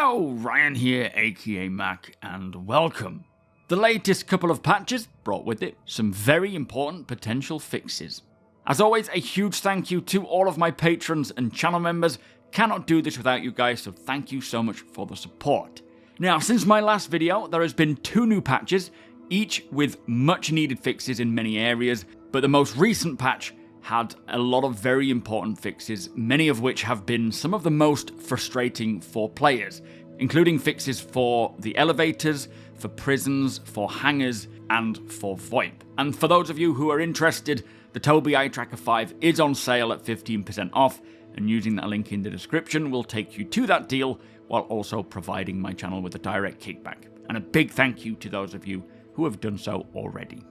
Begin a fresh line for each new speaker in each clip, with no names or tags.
Yo, Ryan here, aka Mac, and welcome. The latest couple of patches brought with it some very important potential fixes. As always, a huge thank you to all of my patrons and channel members. Cannot do this without you guys, so thank you so much for the support. Now, since my last video, there has been 2 new patches, each with much needed fixes in many areas, but the most recent patch had a lot of very important fixes, many of which have been some of the most frustrating for players, including fixes for the elevators, for prisons, for hangars, and for VoIP. And for those of you who are interested, the TOBII Tracker 5 is on sale at 15% off, and using that link in the description will take you to that deal while also providing my channel with a direct kickback. And a big thank you to those of you who have done so already.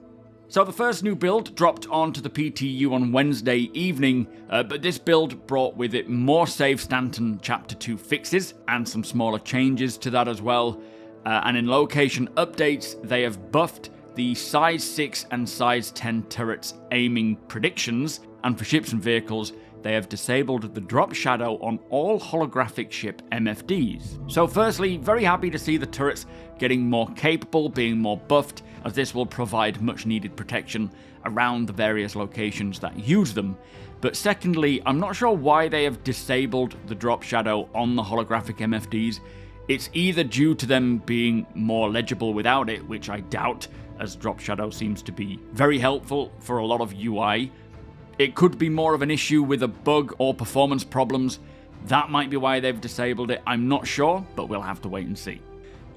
So the first new build dropped onto the PTU on Wednesday evening, but this build brought with it more Save Stanton Chapter 2 fixes and some smaller changes to that as well. And in location updates, they have buffed the size 6 and size 10 turrets aiming predictions, and for ships and vehicles, they have disabled the drop shadow on all holographic ship MFDs. So firstly, very happy to see the turrets getting more capable, being more buffed, as this will provide much needed protection around the various locations that use them. But secondly, I'm not sure why they have disabled the drop shadow on the holographic MFDs. It's either due to them being more legible without it, which I doubt, as drop shadow seems to be very helpful for a lot of UI. It could be more of an issue with a bug or performance problems. That might be why they've disabled it, I'm not sure, but we'll have to wait and see.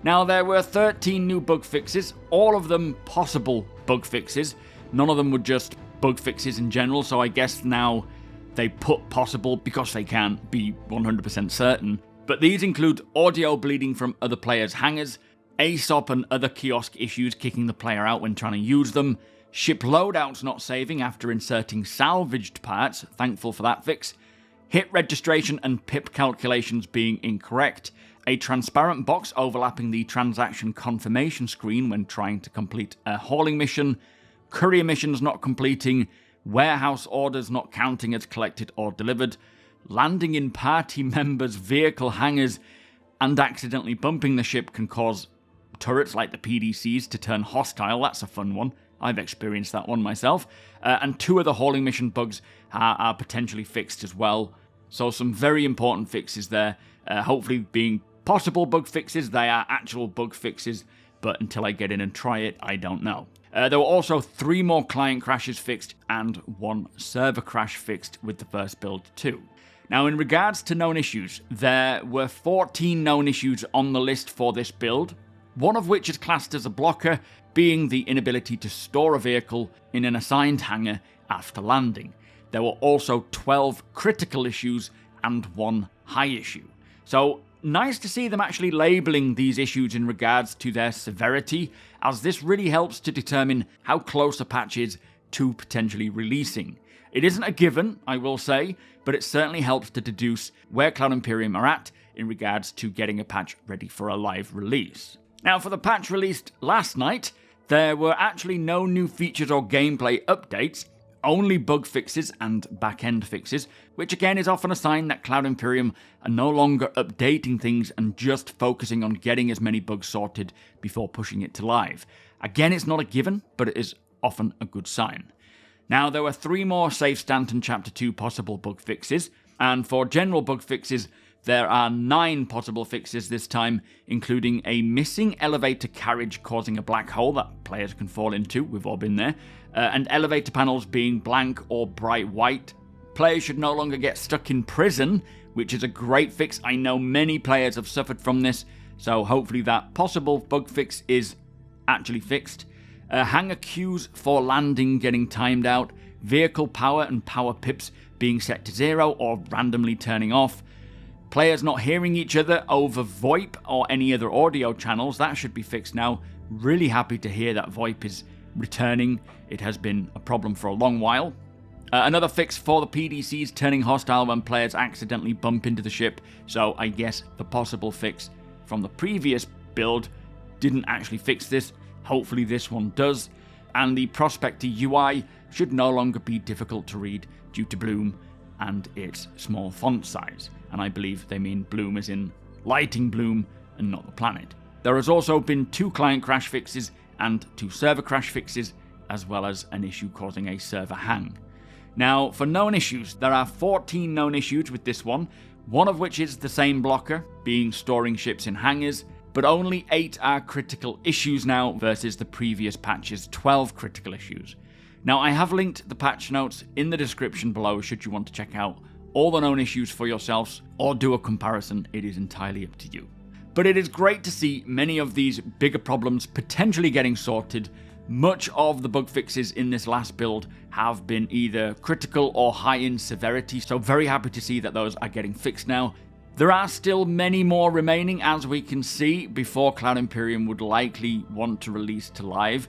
Now, there were 13 new bug fixes, all of them possible bug fixes. None of them were just bug fixes in general, so I guess now they put possible because they can't be 100% certain. But these include audio bleeding from other players' hangars, ASOP and other kiosk issues kicking the player out when trying to use them, ship loadouts not saving after inserting salvaged parts, thankful for that fix, hit registration and pip calculations being incorrect, a transparent box overlapping the transaction confirmation screen when trying to complete a hauling mission, courier missions not completing, warehouse orders not counting as collected or delivered, landing in party members' vehicle hangars, and accidentally bumping the ship can cause turrets like the PDCs to turn hostile. That's a fun one. I've experienced that one myself. And 2 other hauling mission bugs are potentially fixed as well. So some very important fixes there. Hopefully being possible bug fixes, they are actual bug fixes, but until I get in and try it, I don't know. There were also 3 more client crashes fixed and 1 server crash fixed with the first build too. Now, in regards to known issues, there were 14 known issues on the list for this build, one of which is classed as a blocker, being the inability to store a vehicle in an assigned hangar after landing. There were also 12 critical issues and 1 high issue. So, nice to see them actually labelling these issues in regards to their severity, as this really helps to determine how close a patch is to potentially releasing. It isn't a given, I will say, but it certainly helps to deduce where Cloud Imperium are at in regards to getting a patch ready for a live release. Now, for the patch released last night, there were actually no new features or gameplay updates, only bug fixes and back-end fixes, which again is often a sign that Cloud Imperium are no longer updating things and just focusing on getting as many bugs sorted before pushing it to live. Again, it's not a given, but it is often a good sign. Now, there were 3 more Save Stanton Chapter 2 possible bug fixes, and for general bug fixes, there are 9 possible fixes this time, including a missing elevator carriage causing a black hole that players can fall into, we've all been there, and elevator panels being blank or bright white. Players should no longer get stuck in prison, which is a great fix. I know many players have suffered from this, so hopefully that possible bug fix is actually fixed. Hangar queues for landing getting timed out, vehicle power and power pips being set to 0 or randomly turning off, players not hearing each other over VoIP or any other audio channels. That should be fixed now. Really happy to hear that VoIP is returning. It has been a problem for a long while. Another fix for the PDCs turning hostile when players accidentally bump into the ship, so I guess the possible fix from the previous build didn't actually fix this. Hopefully this one does. And the Prospector UI should no longer be difficult to read due to Bloom and its small font size. And I believe they mean Bloom as in lighting bloom and not the planet. There has also been 2 client crash fixes and 2 server crash fixes, as well as an issue causing a server hang. Now, for known issues, there are 14 known issues with this one of which is the same blocker, being storing ships in hangars, but only 8 are critical issues now versus the previous patch's 12 critical issues. Now, I have linked the patch notes in the description below should you want to check out all the known issues for yourselves or do a comparison. It is entirely up to you. But it is great to see many of these bigger problems potentially getting sorted. Much of the bug fixes in this last build have been either critical or high in severity, so very happy to see that those are getting fixed now. There are still many more remaining, as we can see, before Cloud Imperium would likely want to release to live.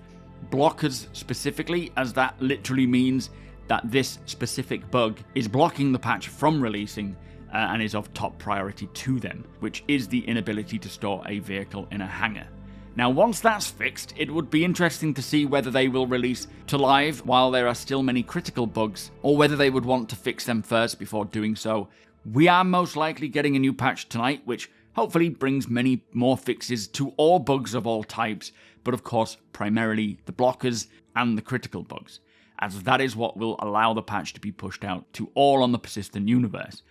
Blockers specifically, as that literally means that this specific bug is blocking the patch from releasing and is of top priority to them, which is the inability to store a vehicle in a hangar. Now, once that's fixed, it would be interesting to see whether they will release to live while there are still many critical bugs, or whether they would want to fix them first before doing so. We are most likely getting a new patch tonight, which hopefully brings many more fixes to all bugs of all types, but of course primarily the blockers and the critical bugs, as that is what will allow the patch to be pushed out to all on the persistent universe.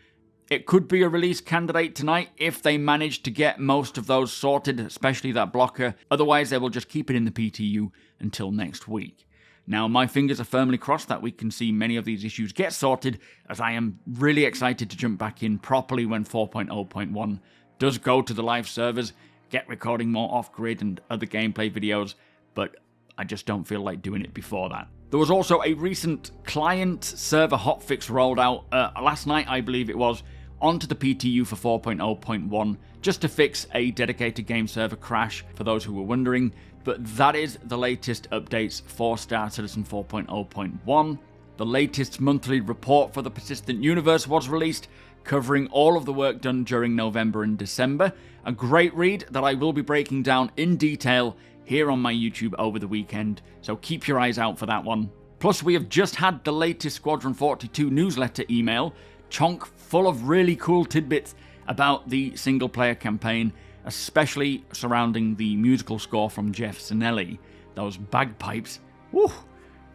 It could be a release candidate tonight if they manage to get most of those sorted, especially that blocker. Otherwise, they will just keep it in the PTU until next week. Now, my fingers are firmly crossed that we can see many of these issues get sorted, as I am really excited to jump back in properly when 4.0.1 does go to the live servers, get recording more off-grid and other gameplay videos, but I just don't feel like doing it before that. There was also a recent client server hotfix rolled out last night, I believe it was, onto the PTU for 4.0.1, just to fix a dedicated game server crash, for those who were wondering. But that is the latest updates for StarCitizen 4.0.1. The latest monthly report for the persistent universe was released, covering all of the work done during November and December. A great read that I will be breaking down in detail here on my YouTube over the weekend, so keep your eyes out for that one. Plus, we have just had the latest Squadron 42 newsletter email, chonk full of really cool tidbits about the single-player campaign, especially surrounding the musical score from Geoff Zanelli. Those bagpipes, whew,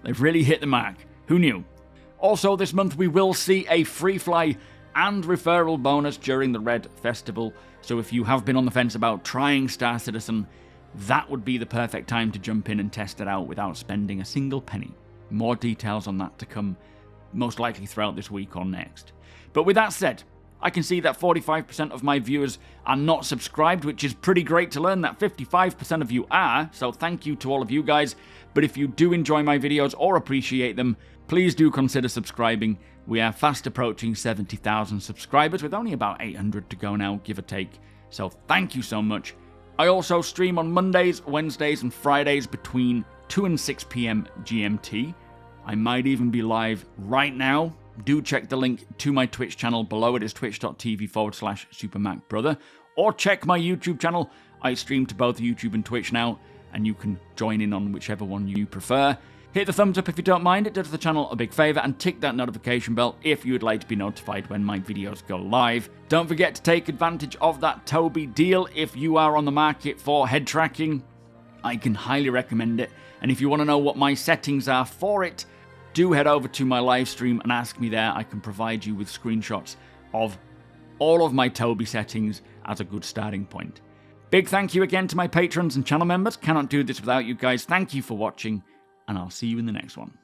they've really hit the mark. Who knew? Also, this month we will see a free fly and referral bonus during the Red Festival, so if you have been on the fence about trying Star Citizen, that would be the perfect time to jump in and test it out without spending a single penny. More details on that to come, most likely throughout this week or next. But with that said, I can see that 45% of my viewers are not subscribed, which is pretty great to learn that 55% of you are, so thank you to all of you guys. But if you do enjoy my videos or appreciate them, please do consider subscribing. We are fast approaching 70,000 subscribers with only about 800 to go now, give or take. So thank you so much. I also stream on Mondays, Wednesdays and Fridays between 2 and 6 PM GMT. I might even be live right now. Do check the link to my Twitch channel below. It is twitch.tv/SuperMacBrother. Or check my YouTube channel. I stream to both YouTube and Twitch now, and you can join in on whichever one you prefer. Hit the thumbs up if you don't mind, it does the channel a big favour, and tick that notification bell if you would like to be notified when my videos go live. Don't forget to take advantage of that TOBII deal if you are on the market for head tracking. I can highly recommend it, and if you want to know what my settings are for it, do head over to my live stream and ask me there. I can provide you with screenshots of all of my TOBII settings as a good starting point. Big thank you again to my patrons and channel members. Cannot do this without you guys. Thank you for watching, and I'll see you in the next one.